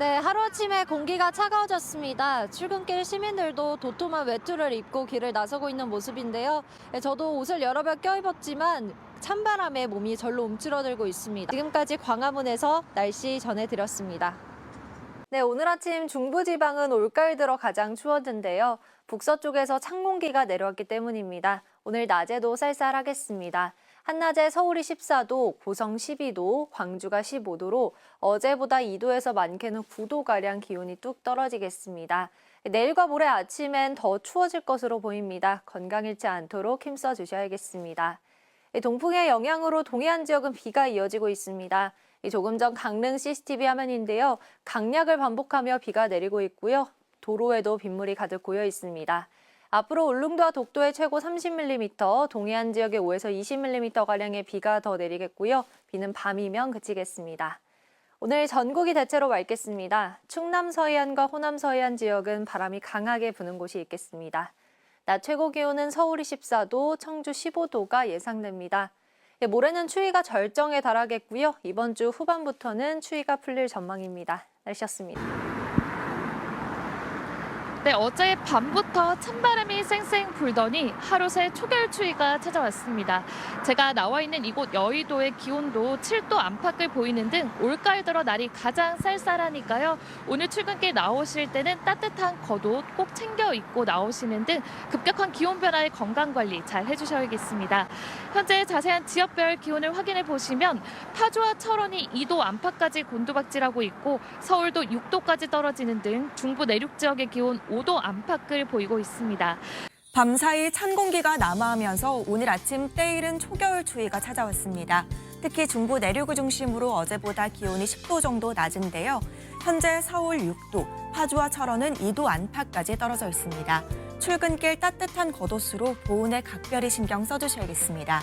네, 하루아침에 공기가 차가워졌습니다. 출근길 시민들도 도톰한 외투를 입고 길을 나서고 있는 모습인데요. 네, 저도 옷을 여러 벌 껴입었지만 찬바람에 몸이 절로 움츠러들고 있습니다. 지금까지 광화문에서 날씨 전해드렸습니다. 네, 오늘 아침 중부지방은 올가을 들어 가장 추웠는데요. 북서쪽에서 찬 공기가 내려왔기 때문입니다. 오늘 낮에도 쌀쌀하겠습니다. 한낮에 서울이 14도, 고성 12도, 광주가 15도로 어제보다 2도에서 많게는 9도가량 기온이 뚝 떨어지겠습니다. 내일과 모레 아침엔 더 추워질 것으로 보입니다. 건강 잃지 않도록 힘써 주셔야겠습니다. 동풍의 영향으로 동해안 지역은 비가 이어지고 있습니다. 조금 전 강릉 CCTV 화면인데요. 강약을 반복하며 비가 내리고 있고요. 도로에도 빗물이 가득 고여 있습니다. 앞으로 울릉도와 독도에 최고 30mm, 동해안 지역에 5에서 20mm가량의 비가 더 내리겠고요. 비는 밤이면 그치겠습니다. 오늘 전국이 대체로 맑겠습니다. 충남 서해안과 호남 서해안 지역은 바람이 강하게 부는 곳이 있겠습니다. 낮 최고 기온은 서울이 14도, 청주 15도가 예상됩니다. 모레는 추위가 절정에 달하겠고요. 이번 주 후반부터는 추위가 풀릴 전망입니다. 날씨였습니다. 네, 어제 밤부터 찬바람이 쌩쌩 불더니 하루 새 초겨울 추위가 찾아왔습니다. 제가 나와 있는 이곳 여의도의 기온도 7도 안팎을 보이는 등 올가을 들어 날이 가장 쌀쌀하니까요. 오늘 출근길 나오실 때는 따뜻한 겉옷 꼭 챙겨 입고 나오시는 등 급격한 기온 변화에 건강관리 잘 해주셔야겠습니다. 현재 자세한 지역별 기온을 확인해 보시면 파주와 철원이 2도 안팎까지 곤두박질하고 있고 서울도 6도까지 떨어지는 등 중부 내륙 지역의 기온 5도 안팎을 보이고 있습니다. 밤사이 찬 공기가 남하하면서 오늘 아침 때이른 초겨울 추위가 찾아왔습니다. 특히 중부 내륙을 중심으로 어제보다 기온이 10도 정도 낮은데요. 현재 서울 6도, 파주와 철원은 2도 안팎까지 떨어져 있습니다. 출근길 따뜻한 겉옷으로 보온에 각별히 신경 써주셔야겠습니다.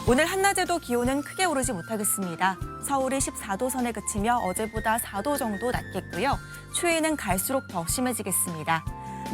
오늘 한낮에도 기온은 크게 오르지 못하겠습니다. 서울이 14도 선에 그치며 어제보다 4도 정도 낮겠고요. 추위는 갈수록 더 심해지겠습니다.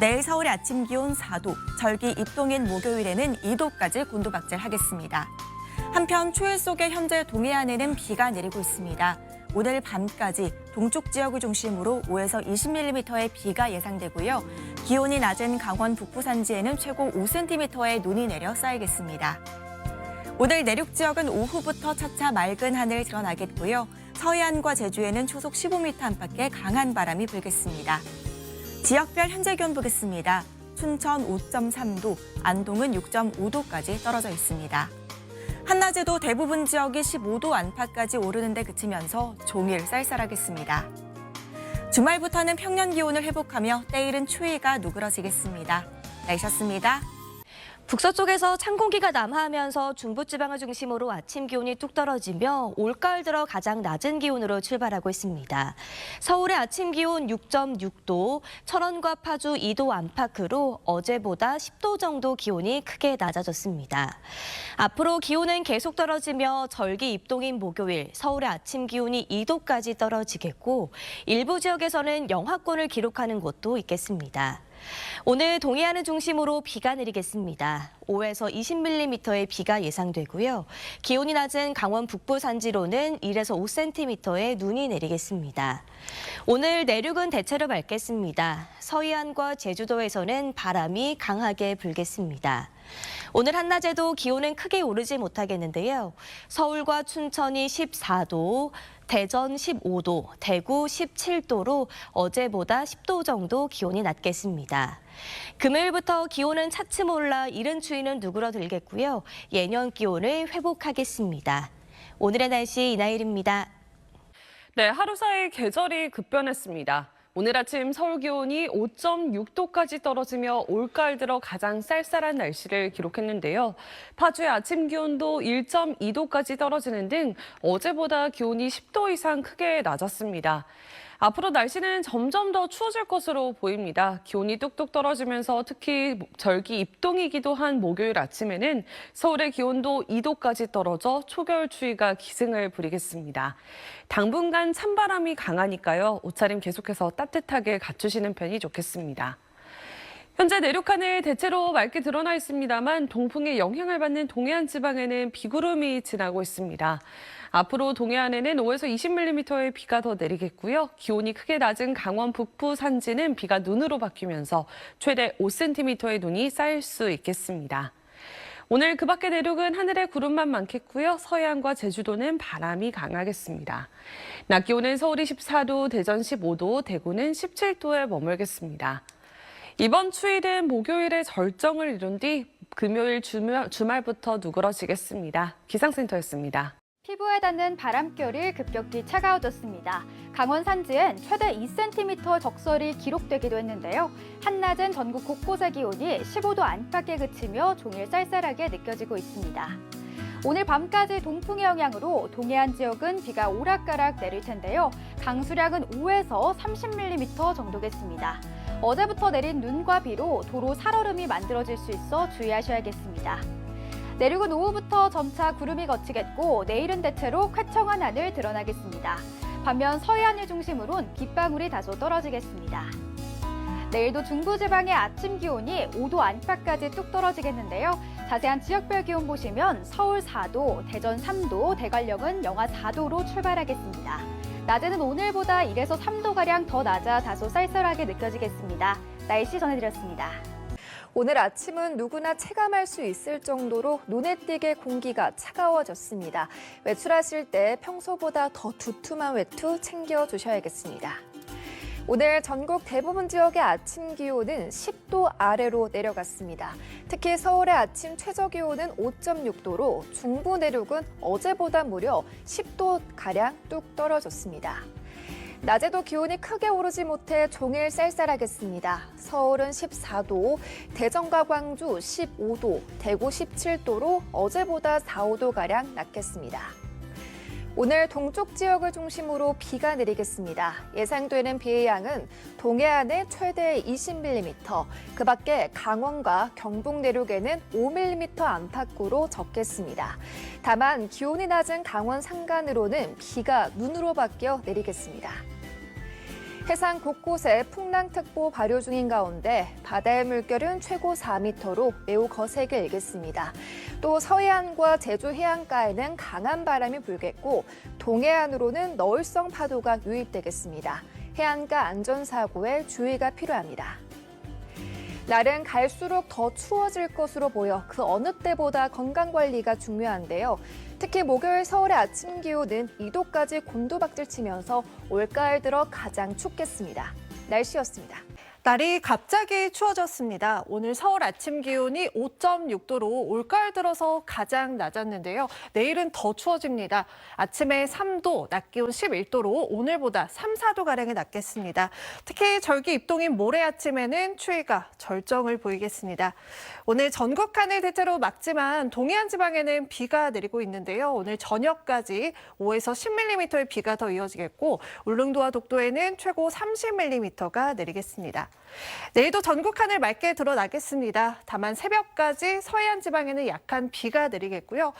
내일 서울의 아침 기온 4도, 절기 입동인 목요일에는 2도까지 곤두박질하겠습니다. 한편 추위 속에 현재 동해안에는 비가 내리고 있습니다. 오늘 밤까지 동쪽 지역을 중심으로 5에서 20mm의 비가 예상되고요. 기온이 낮은 강원 북부 산지에는 최고 5cm의 눈이 내려 쌓이겠습니다. 오늘 내륙 지역은 오후부터 차차 맑은 하늘 드러나겠고요. 서해안과 제주에는 초속 15m 안팎의 강한 바람이 불겠습니다. 지역별 현재 기온 보겠습니다. 춘천 5.3도, 안동은 6.5도까지 떨어져 있습니다. 한낮에도 대부분 지역이 15도 안팎까지 오르는 데 그치면서 종일 쌀쌀하겠습니다. 주말부터는 평년 기온을 회복하며 때이른 추위가 누그러지겠습니다. 날씨였습니다. 북서쪽에서 찬 공기가 남하하면서 중부지방을 중심으로 아침 기온이 뚝 떨어지며 올가을 들어 가장 낮은 기온으로 출발하고 있습니다. 서울의 아침 기온 6.6도, 철원과 파주 2도 안팎으로 어제보다 10도 정도 기온이 크게 낮아졌습니다. 앞으로 기온은 계속 떨어지며 절기 입동인 목요일 서울의 아침 기온이 2도까지 떨어지겠고 일부 지역에서는 영하권을 기록하는 곳도 있겠습니다. 오늘 동해안을 중심으로 비가 내리겠습니다. 5에서 20mm의 비가 예상되고요. 기온이 낮은 강원 북부 산지로는 1에서 5cm의 눈이 내리겠습니다. 오늘 내륙은 대체로 맑겠습니다. 서해안과 제주도에서는 바람이 강하게 불겠습니다. 오늘 한낮에도 기온은 크게 오르지 못하겠는데요. 서울과 춘천이 14도, 대전 15도, 대구 17도로 어제보다 10도 정도 기온이 낮겠습니다. 금요일부터 기온은 차츰 올라 이른 추위는 누그러들겠고요. 예년 기온을 회복하겠습니다. 오늘의 날씨 이나일입니다. 네, 하루 사이 계절이 급변했습니다. 오늘 아침 서울 기온이 5.6도까지 떨어지며 올가을 들어 가장 쌀쌀한 날씨를 기록했는데요. 파주의 아침 기온도 1.2도까지 떨어지는 등 어제보다 기온이 10도 이상 크게 낮았습니다. 앞으로 날씨는 점점 더 추워질 것으로 보입니다. 기온이 뚝뚝 떨어지면서 특히 절기 입동이기도 한 목요일 아침에는 서울의 기온도 2도까지 떨어져 초겨울 추위가 기승을 부리겠습니다. 당분간 찬바람이 강하니까요. 옷차림 계속해서 따뜻하게 갖추시는 편이 좋겠습니다. 현재 내륙 하늘 대체로 맑게 드러나 있습니다만 동풍의 영향을 받는 동해안 지방에는 비구름이 지나고 있습니다. 앞으로 동해안에는 5에서 20mm의 비가 더 내리겠고요. 기온이 크게 낮은 강원 북부 산지는 비가 눈으로 바뀌면서 최대 5cm의 눈이 쌓일 수 있겠습니다. 오늘 그 밖의 내륙은 하늘에 구름만 많겠고요. 서해안과 제주도는 바람이 강하겠습니다. 낮 기온은 서울이 14도, 대전 15도, 대구는 17도에 머물겠습니다. 이번 추위는 목요일에 절정을 이룬 뒤 금요일 주말부터 누그러지겠습니다. 기상센터였습니다. 피부에 닿는 바람결이 급격히 차가워졌습니다. 강원 산지엔 최대 2cm 적설이 기록되기도 했는데요. 한낮은 전국 곳곳의 기온이 15도 안팎에 그치며 종일 쌀쌀하게 느껴지고 있습니다. 오늘 밤까지 동풍의 영향으로 동해안 지역은 비가 오락가락 내릴 텐데요. 강수량은 5에서 30mm 정도겠습니다. 어제부터 내린 눈과 비로 도로 살얼음이 만들어질 수 있어 주의하셔야겠습니다. 내륙은 오후부터 점차 구름이 걷히겠고 내일은 대체로 쾌청한 하늘 드러나겠습니다. 반면 서해안을 중심으로는 빗방울이 다소 떨어지겠습니다. 내일도 중부지방의 아침 기온이 5도 안팎까지 뚝 떨어지겠는데요. 자세한 지역별 기온 보시면 서울 4도, 대전 3도, 대관령은 영하 4도로 출발하겠습니다. 낮에는 오늘보다 1에서 3도가량 더 낮아 다소 쌀쌀하게 느껴지겠습니다. 날씨 전해드렸습니다. 오늘 아침은 누구나 체감할 수 있을 정도로 눈에 띄게 공기가 차가워졌습니다. 외출하실 때 평소보다 더 두툼한 외투 챙겨주셔야겠습니다. 오늘 전국 대부분 지역의 아침 기온은 10도 아래로 내려갔습니다. 특히 서울의 아침 최저 기온은 5.6도로 중부 내륙은 어제보다 무려 10도가량 뚝 떨어졌습니다. 낮에도 기온이 크게 오르지 못해 종일 쌀쌀하겠습니다. 서울은 14도, 대전과 광주 15도, 대구 17도로 어제보다 4, 5도가량 낮겠습니다. 오늘 동쪽 지역을 중심으로 비가 내리겠습니다. 예상되는 비의 양은 동해안에 최대 20mm, 그 밖에 강원과 경북 내륙에는 5mm 안팎으로 적겠습니다. 다만 기온이 낮은 강원 산간으로는 비가 눈으로 바뀌어 내리겠습니다. 해상 곳곳에 풍랑특보 발효 중인 가운데 바다의 물결은 최고 4m로 매우 거세게 일겠습니다. 또 서해안과 제주 해안가에는 강한 바람이 불겠고 동해안으로는 너울성 파도가 유입되겠습니다. 해안가 안전사고에 주의가 필요합니다. 날은 갈수록 더 추워질 것으로 보여 그 어느 때보다 건강관리가 중요한데요. 특히 목요일 서울의 아침 기온은 2도까지 곤두박질치면서 올가을 들어 가장 춥겠습니다. 날씨였습니다. 날이 갑자기 추워졌습니다. 오늘 서울 아침 기온이 5.6도로 올가을 들어서 가장 낮았는데요. 내일은 더 추워집니다. 아침에 3도, 낮 기온 11도로 오늘보다 3, 4도가량이 낮겠습니다. 특히 절기 입동인 모레 아침에는 추위가 절정을 보이겠습니다. 오늘 전국 하늘 대체로 맑지만 동해안 지방에는 비가 내리고 있는데요. 오늘 저녁까지 5에서 10mm의 비가 더 이어지겠고 울릉도와 독도에는 최고 30mm가 내리겠습니다. 내일도 전국 하늘 맑게 드러나겠습니다. 다만 새벽까지 서해안 지방에는 약한 비가 내리겠고요.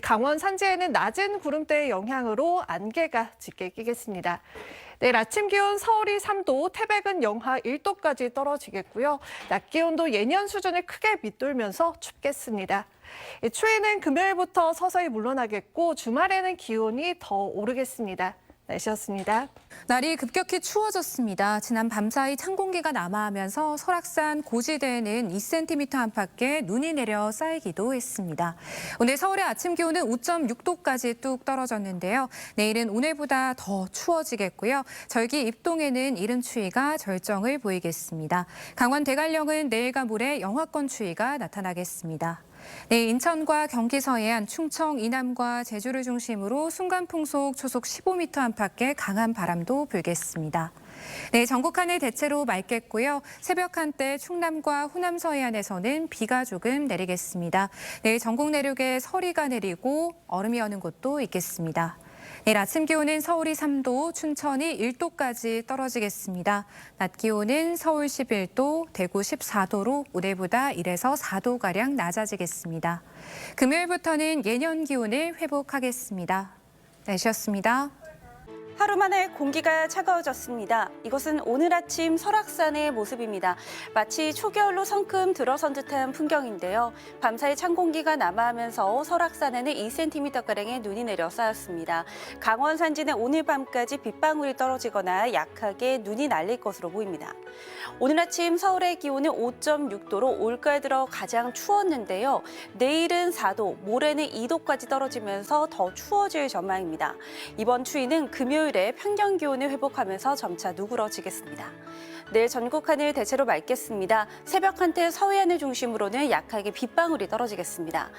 강원 산지에는 낮은 구름대의 영향으로 안개가 짙게 끼겠습니다. 내일 아침 기온 서울이 3도, 태백은 영하 1도까지 떨어지겠고요. 낮 기온도 예년 수준을 크게 밑돌면서 춥겠습니다. 추위는 금요일부터 서서히 물러나겠고 주말에는 기온이 더 오르겠습니다. 날씨였습니다. 날이 급격히 추워졌습니다. 지난 밤사이 찬 공기가 남하하면서 설악산 고지대에는 2cm 안팎의 눈이 내려 쌓이기도 했습니다. 오늘 서울의 아침 기온은 5.6도까지 뚝 떨어졌는데요. 내일은 오늘보다 더 추워지겠고요. 절기 입동에는 이른 추위가 절정을 보이겠습니다. 강원 대관령은 내일과 모레 영하권 추위가 나타나겠습니다. 네, 인천과 경기 서해안, 충청, 이남과 제주를 중심으로 순간풍속 초속 15m 안팎의 강한 바람도 불겠습니다. 네, 전국 하늘 대체로 맑겠고요. 새벽 한때 충남과 호남 서해안에서는 비가 조금 내리겠습니다. 내일 전국 내륙에 서리가 내리고 얼음이 여는 곳도 있겠습니다. 내일 아침 기온은 서울이 3도, 춘천이 1도까지 떨어지겠습니다. 낮 기온은 서울 11도, 대구 14도로 오늘보다 1에서 4도가량 낮아지겠습니다. 금요일부터는 예년 기온을 회복하겠습니다. 날씨였습니다. 하루 만에 공기가 차가워졌습니다. 이것은 오늘 아침 설악산의 모습입니다. 마치 초겨울로 성큼 들어선 듯한 풍경인데요. 밤사이 찬 공기가 남하하면서 설악산에는 2cm가량의 눈이 내려 쌓였습니다. 강원 산지는 오늘 밤까지 빗방울이 떨어지거나 약하게 눈이 날릴 것으로 보입니다. 오늘 아침 서울의 기온은 5.6도로 올가을 들어 가장 추웠는데요. 내일은 4도, 모레는 2도까지 떨어지면서 더 추워질 전망입니다. 이번 추위는 금요일에 평년 기온을 회복하면서 점차 누그러지겠습니다. 내일 전국 하늘 대체로 맑겠습니다. 새벽 한때 서해안을 중심으로는 약하게 빗방울이 떨어지겠습니다.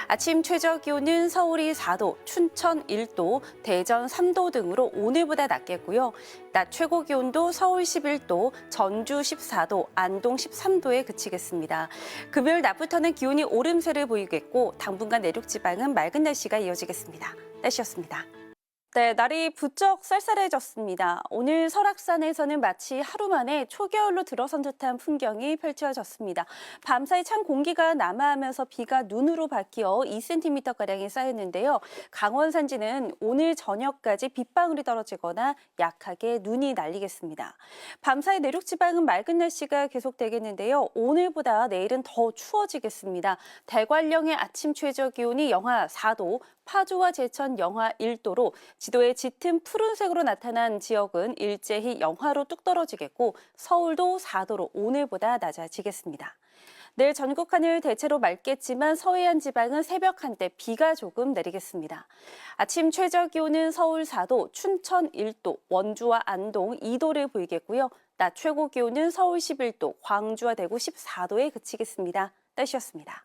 아침 최저 기온은 서울이 4도, 춘천 1도, 대전 3도 등으로 오늘보다 낮겠고요. 낮 최고 기온도 서울 11도, 전주 14도, 안동 13도에 그치겠습니다. 금요일 낮부터는 기온이 오름세를 보이겠고 당분간 내륙 지방은 맑은 날씨가 이어지겠습니다. 날씨였습니다. 네, 날이 부쩍 쌀쌀해졌습니다. 오늘 설악산에서는 마치 하루 만에 초겨울로 들어선 듯한 풍경이 펼쳐졌습니다. 밤사이 찬 공기가 남하하면서 비가 눈으로 바뀌어 2cm가량이 쌓였는데요. 강원 산지는 오늘 저녁까지 빗방울이 떨어지거나 약하게 눈이 날리겠습니다. 밤사이 내륙 지방은 맑은 날씨가 계속되겠는데요. 오늘보다 내일은 더 추워지겠습니다. 대관령의 아침 최저 기온이 영하 4도, 파주와 제천 영하 1도로 지도에 짙은 푸른색으로 나타난 지역은 일제히 영하로 뚝 떨어지겠고 서울도 4도로 오늘보다 낮아지겠습니다. 내일 전국 하늘 대체로 맑겠지만 서해안 지방은 새벽 한때 비가 조금 내리겠습니다. 아침 최저 기온은 서울 4도, 춘천 1도, 원주와 안동 2도를 보이겠고요. 낮 최고 기온은 서울 11도, 광주와 대구 14도에 그치겠습니다. 날씨였습니다.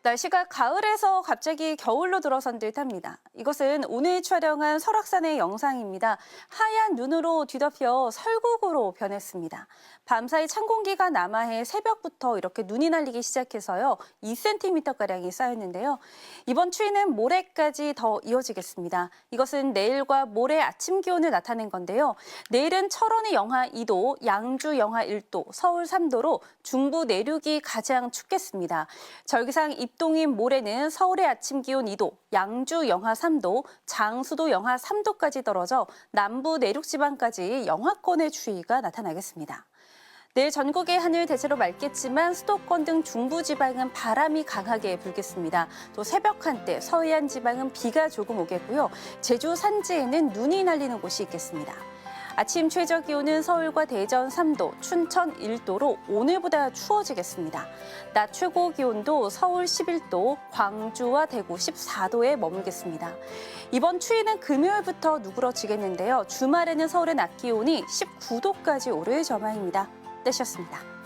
날씨가 가을에서 갑자기 겨울로 들어선 듯합니다. 이것은 오늘 촬영한 설악산의 영상입니다. 하얀 눈으로 뒤덮여 설국으로 변했습니다. 밤사이 찬 공기가 남하해 새벽부터 이렇게 눈이 날리기 시작해서요. 2cm가량이 쌓였는데요. 이번 추위는 모레까지 더 이어지겠습니다. 이것은 내일과 모레 아침 기온을 나타낸 건데요. 내일은 철원이 영하 2도, 양주 영하 1도, 서울 3도로 중부 내륙이 가장 춥겠습니다. 절기상 입동인 모레는 서울의 아침 기온 2도, 양주 영하 3도, 장수도 영하 3도까지 떨어져 남부 내륙 지방까지 영하권의 추위가 나타나겠습니다. 내일 전국의 하늘 대체로 맑겠지만 수도권 등 중부 지방은 바람이 강하게 불겠습니다. 또 새벽 한때 서해안 지방은 비가 조금 오겠고요. 제주 산지에는 눈이 날리는 곳이 있겠습니다. 아침 최저 기온은 서울과 대전 3도, 춘천 1도로 오늘보다 추워지겠습니다. 낮 최고 기온도 서울 11도, 광주와 대구 14도에 머물겠습니다. 이번 추위는 금요일부터 누그러지겠는데요. 주말에는 서울의 낮 기온이 19도까지 오를 전망입니다. 날씨였습니다.